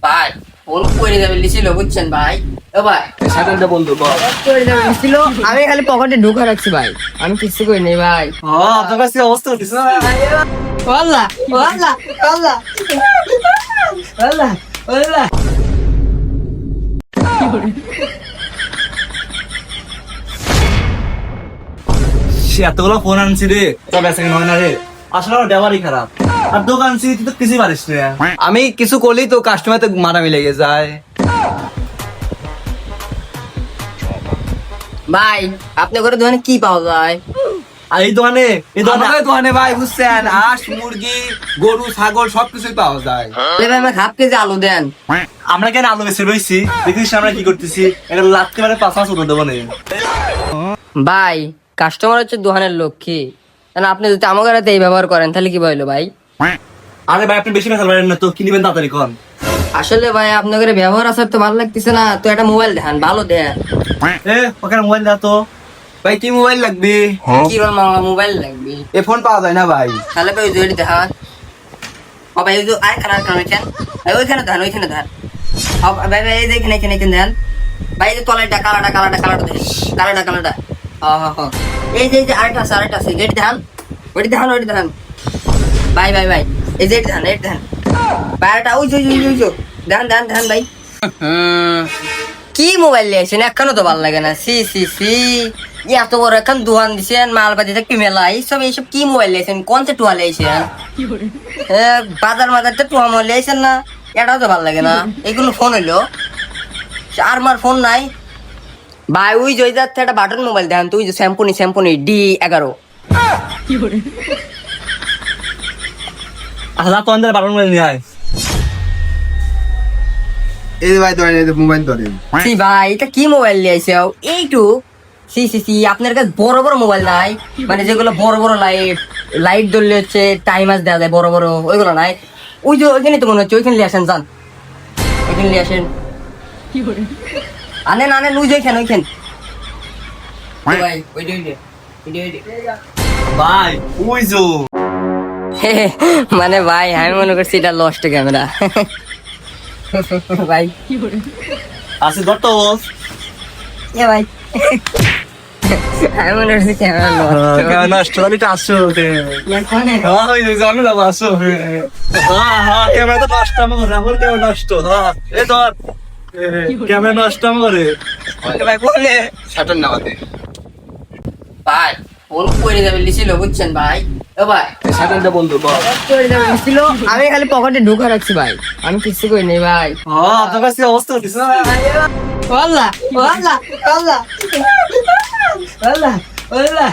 ভাই ফোন করে যাবে লিছিল বুঝছেন ভাই। ও ভাই সাধারণত বন্ধু বল। করে যাবে লিছিল, আমি খালি পকেটে ঢুকা রাখছি ভাই, আমি কিছু করি নাই ভাই। তোর কাছে অবস্থা হচ্ছে ওয়াল্লাহ ওয়াল্লাহ ওয়াল্লাহ ওয়াল্লাহ ওয়াল্লাহ। সে এতগুলো ফোন আনছি রে, তো বেচা কেনা হয় না রে। আসলে আমার ব্যবহারই খারাপ। আর দোকান আনছি তুই তো কিছুই পারিস রে। আমি কিছু করলেই তো কাস্টমার তো মারামি লেগে যায়। ভাই আপনি করে দোকানে কি পাওয়া যায়? আর এই দোকানে দোকানে ভাই বুঝছেন, হাঁস মুরগি গরু ছাগল সবকিছুই পাওয়া যায়। ভাই আমাকে হাফ কেজি আলু দেন। আমরা কেন আলু বেছে রয়েছি দেখিস আমরা কি করতেছি, এটা লাত্তি মানে 5 মাস উঠে দেবো না। ভাই কাস্টমার হচ্ছে দোকানের লক্ষ্মী, কারণ আপনি যদি আমাকে রাতে এই ব্যবহার করেন তাহলে কি বললো ভাই? আরে ভাই আপনি বেশি মেশাল পারেন না তো, কি নিবেন তাড়াতাড়ি কন। আসলে ভাই আপনাদের ব্যবহার আসার তো ভালো লাগতেছে না, তো একটা মোবাইল দেখান ভালো দেন। ওখানে মোবাইল দাও তো। ভাই কি মোবাইল লাগবে? কি রকম মোবাইল লাগবে? এ ফোন পাওয়া যায় না ভাই। তাহলে ভাই ওই যে দেখান। ও ভাই ওই যে আয় কালার কানেকশন, ওইখানে ধান ওইখানে ধান। ভাই ভাই এই যে এখানে এখানে এখানে ধান। ভাই এই যে তলাটা কালারটা কালারটা কালারটা দেখেন, কালারটা কালারটা। হ্যাঁ এই যে আরেকটা আছে গেট ধান, ওইটি ধান। ভাই ভাই ভাই এই যে ধান এই ধান। বাইরেটা ওই যে ধান ভাই। কি মোবাইল নিয়েছেন এখনো তো ভালো লাগে না। সি এত বড় এখন দোকান দিছেন, মালবাজি থাকতে মেলা এইসব কি মোবাইল নিয়েছেন? কোন সে টুয়া নিয়েছেন? বাজার তো টুয়া মোবাইল নিয়েছেন না, এটাও তো ভালো লাগে না। এগুলো ফোন হইলো আর মার ফোন নাই ভাই। ওই যে একটা বাটন মোবাইল দেন তুই, যে স্যাম্পনি D11। আচ্ছা তো আমাদের 12 মোবাইল নিয়ে আয়। এই যে ভাই ধরেন, এই যে মোবাইল ধরেন। সি ভাই এটা কি মোবাইল নিয়ে আইছে এইটু? সি আপনার কাছে বড় বড় মোবাইল নাই? মানে যেগুলো বড় বড় লাইট ধরলে হচ্ছে টাইমার দেওয়া যায় বড় বড়, ওইগুলো নাই? ওই যে ওইখানে তো মনে হচ্ছে ওইখানে নিয়ে আসেন, যান ওইখানে নিয়ে আসেন। আনেন ওই যে ওইখান ভাই ভাই ওই যে মানে ভাই আমি মনে করছি এটা লস্ট ক্যামেরা ভাই। আছে দত্ত এ ভাই আমি মনে করছি ক্যামেরা কেমন নষ্ট হলিটা আসছো ওই যে জানো না আসো। ক্যামেরা তো নষ্ট আমার রাহুল কেমন নষ্ট। এ ধর ক্যামেরা নষ্ট করে ভাই বলে শাটার নামাতে ভাই ফোন করে যাবে লিছিল বুঝছেন ভাই। ও ভাই সাধারণত বন্ধু বল। করে যাবে লিছিল, আমি খালি পকেটে ঢুকা রাখছি ভাই, আমি কিছু করি নাই ভাই। তোর কাছে অবস্থা হচ্ছে ওয়াল্লাহ ওয়াল্লাহ ওয়াল্লাহ ওয়াল্লাহ ওয়াল্লাহ।